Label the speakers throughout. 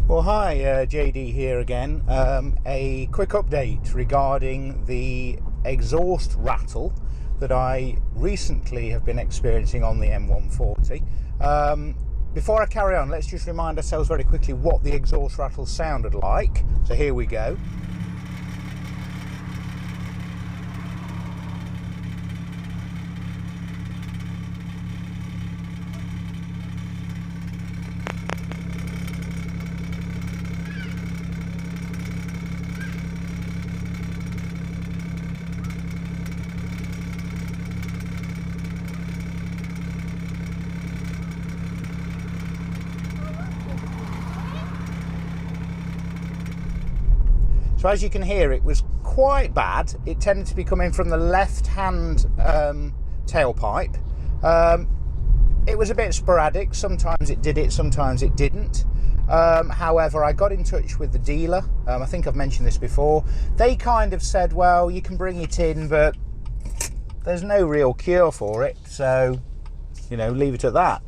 Speaker 1: Well, hi, JD here again. A quick update regarding the exhaust rattle that I recently have been experiencing on the M140. Before I carry on, let's just remind ourselves very quickly what the exhaust rattle sounded like. So here we go. So as you can hear, it was quite bad. It tended to be coming from the left-hand tailpipe. It was a bit sporadic. Sometimes it did it, sometimes it didn't. However, I got in touch with the dealer. I think I've mentioned this before. They kind of said, well, you can bring it in, but there's no real cure for it. So, you know, leave it at that.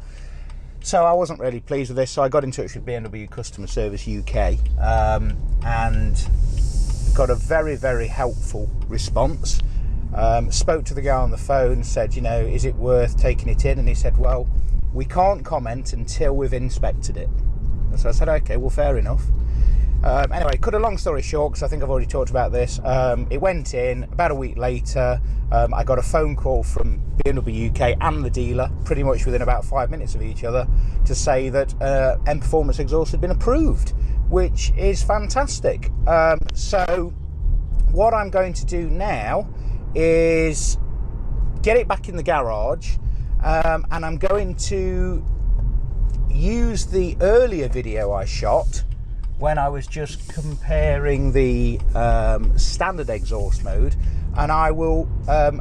Speaker 1: So I wasn't really pleased with this. So I got in touch with BMW Customer Service UK and got a very, very helpful response. Spoke to the guy on the phone, said, you know, is it worth taking it in? And he said, well, we can't comment until we've inspected it. So I said, okay, well, fair enough. Anyway, cut a long story short, because I think I've already talked about this. It went in. About a week later, I got a phone call from BMW UK and the dealer, pretty much within about 5 minutes of each other, to say that MPerformance Exhaust had been approved, which is fantastic. So what I'm going to do now is get it back in the garage, and I'm going to use the earlier video I shot when I was just comparing the standard exhaust mode, and I will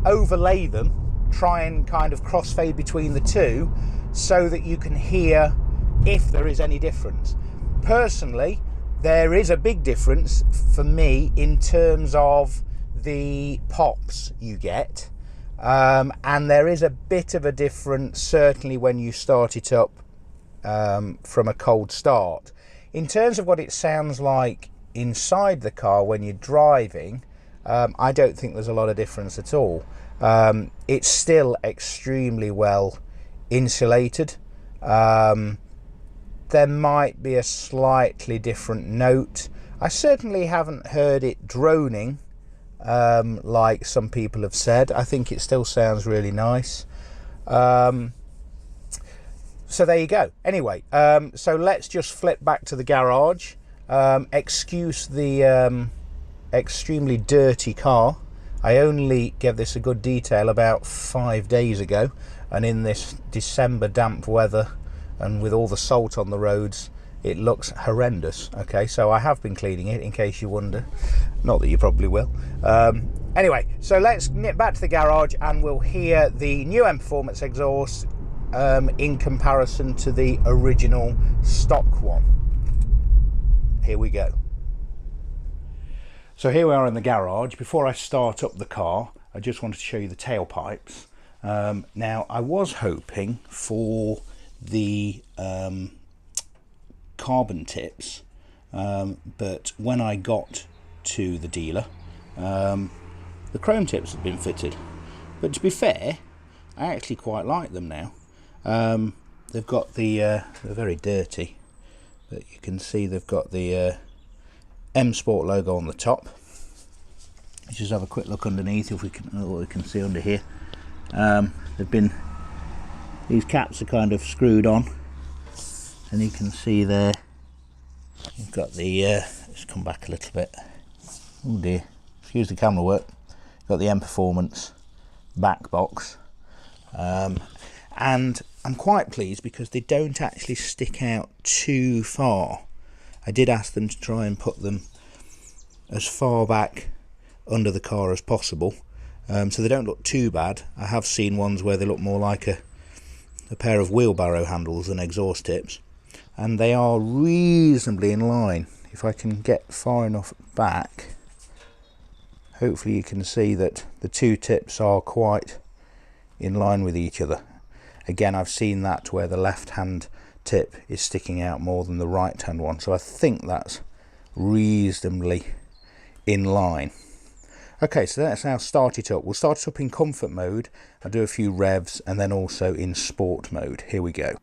Speaker 1: overlay them, try and kind of crossfade between the two so that you can hear if there is any difference. Personally, there is a big difference for me in terms of the pops you get, and there is a bit of a difference certainly when you start it up from a cold start. In terms of what it sounds like inside the car when you're driving, I don't think there's a lot of difference at all. It's still extremely well insulated. There might be a slightly different note. I certainly haven't heard it droning like some people have said. I think it still sounds really nice. So there you go. Anyway, so let's just flip back to the garage. Excuse the extremely dirty car. I only gave this a good detail about 5 days ago, and in this December damp weather and with all the salt on the roads, it looks horrendous. Okay, so I have been cleaning it, in case you wonder. Not that you probably will. Anyway, so let's nip back to the garage and we'll hear the new MPerformance exhaust in comparison to the original stock one. Here we go. So here we are in the garage. Before I start up the car, I just wanted to show you the tailpipes. Now, I was hoping for the carbon tips, but when I got to the dealer, the chrome tips had been fitted. But to be fair, I actually quite like them now. They've got the they're very dirty, but you can see they've got the M Sport logo on the top. Let's just have a quick look underneath if we can, what we can see under here. They've been, these caps are kind of screwed on, and you can see there you've got the let's come back a little bit. Oh dear, excuse the camera work. Got the MPerformance back box, and I'm quite pleased because they don't actually stick out too far. I did ask them to try and put them as far back under the car as possible, so they don't look too bad. I have seen ones where they look more like a pair of wheelbarrow handles than exhaust tips, and they are reasonably in line. If I can get far enough back, hopefully you can see that the two tips are quite in line with each other. Again, I've seen that where the left hand tip is sticking out more than the right hand one, so I think that's reasonably in line. Okay, so let's now start it up. We'll start it up in comfort mode and do a few revs, and then also in sport mode. Here we go.